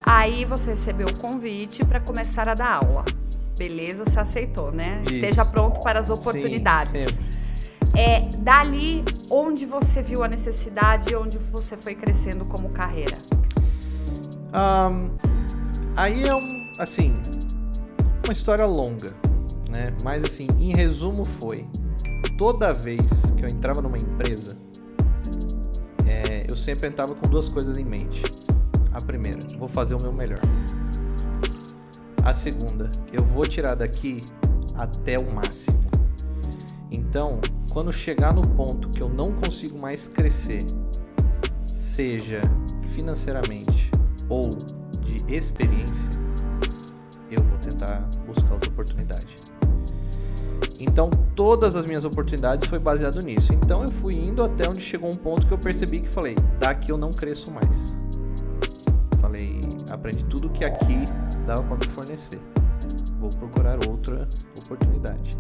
Aí você recebeu o convite para começar a dar aula. Beleza, você aceitou, né? Isso. Esteja pronto para as oportunidades. Sim, sempre. Dali, onde você viu a necessidade e onde você foi crescendo como carreira? Aí é uma história longa, né? Mas assim, em resumo foi, toda vez que eu entrava numa empresa, eu sempre entrava com duas coisas em mente. A primeira, vou fazer o meu melhor. A segunda, eu vou tirar daqui até o máximo. Então, quando chegar no ponto que eu não consigo mais crescer, seja financeiramente ou de experiência, eu vou tentar buscar outra oportunidade. Então, todas as minhas oportunidades foi baseado nisso. Então, eu fui indo até onde chegou um ponto que eu percebi que falei, daqui eu não cresço mais. Falei, aprendi tudo que aqui dava para me fornecer. Vou procurar outra oportunidade.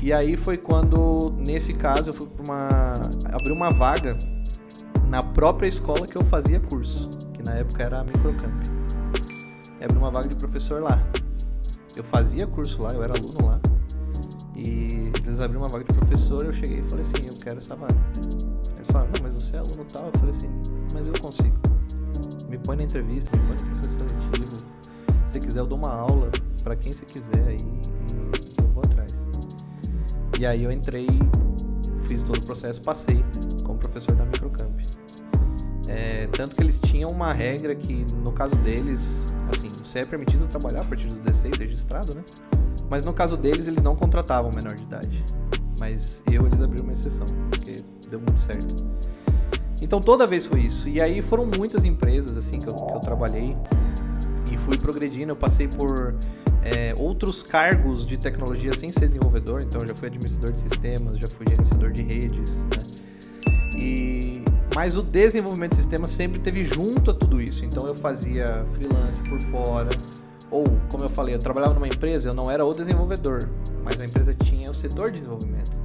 E aí foi quando, nesse caso, eu fui abri uma vaga na própria escola que eu fazia curso, que na época era a Microcamp. Abri uma vaga de professor lá. Eu fazia curso lá, eu era aluno lá. E eles abriram uma vaga de professor, eu cheguei e falei assim, eu quero essa vaga. Eles falaram, não, mas você é aluno tal. Eu falei assim, mas eu consigo. Me põe na entrevista, me põe no processo seletivo. Se você quiser, eu dou uma aula pra quem você quiser aí e eu vou atrás. E aí eu entrei, fiz todo o processo, passei como professor da Microcamp. Tanto que eles tinham uma regra que, no caso deles, assim, você é permitido trabalhar a partir dos 16, registrado, né? Mas no caso deles, eles não contratavam menor de idade. Mas eles abriram uma exceção, porque deu muito certo. Então toda vez foi isso. E aí foram muitas empresas assim que eu trabalhei e fui progredindo. Eu passei por outros cargos de tecnologia sem ser desenvolvedor. Então eu já fui administrador de sistemas, já fui gerenciador de redes, né? Mas o desenvolvimento de sistemas sempre esteve junto a tudo isso. Então eu fazia freelance por fora. Ou, como eu falei, eu trabalhava numa empresa, eu não era o desenvolvedor, mas a empresa tinha o setor de desenvolvimento.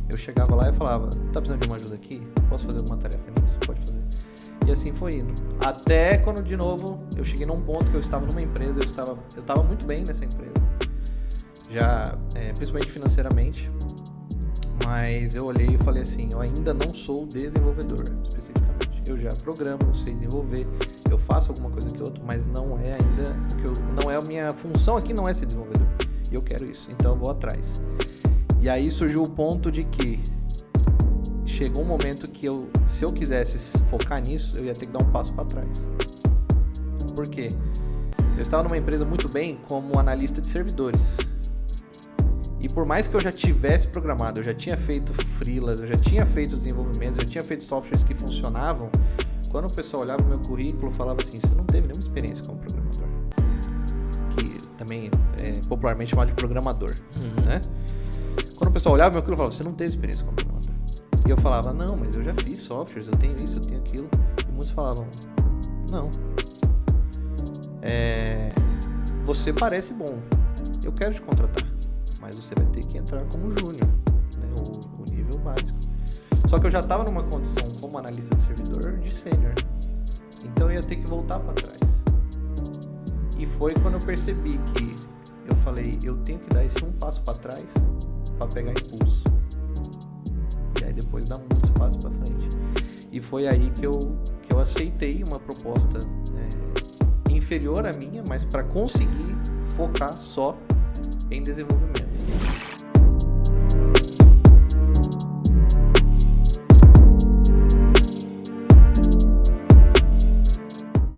Eu chegava lá e falava, tá precisando de uma ajuda aqui? Posso fazer uma tarefa nisso? Pode fazer. E assim foi indo. Até quando, de novo, eu cheguei num ponto que eu estava numa empresa, eu estava muito bem nessa empresa. Já, principalmente financeiramente. Mas eu olhei e falei assim, eu ainda não sou desenvolvedor, especificamente. Eu já programo, eu sei desenvolver, eu faço alguma coisa que outra, mas não é ainda, não é a minha função aqui, não é ser desenvolvedor. E eu quero isso, então eu vou atrás. E aí surgiu o ponto de que chegou um momento que se eu quisesse focar nisso, eu ia ter que dar um passo para trás. Por quê? Eu estava numa empresa muito bem como analista de servidores. E por mais que eu já tivesse programado, eu já tinha feito freelas, eu já tinha feito os desenvolvimentos, eu já tinha feito softwares que funcionavam, quando o pessoal olhava o meu currículo, falava assim, você não teve nenhuma experiência como programador. Que também é popularmente chamado de programador, né? Quando o pessoal olhava o meu currículo, falava, você não teve experiência como programador. E eu falava, não, mas eu já fiz softwares, eu tenho isso, eu tenho aquilo. E muitos falavam, não. Você parece bom, eu quero te contratar. Mas você vai ter que entrar como júnior, né? o nível básico. Só que eu já estava numa condição como analista de servidor de sênior. Então eu ia ter que voltar para trás. E foi quando eu percebi que eu falei, eu tenho que dar esse um passo para trás para pegar impulso. E aí depois dar muitos passos para frente. E foi aí que eu aceitei uma proposta inferior à minha, mas para conseguir focar só em desenvolvimento.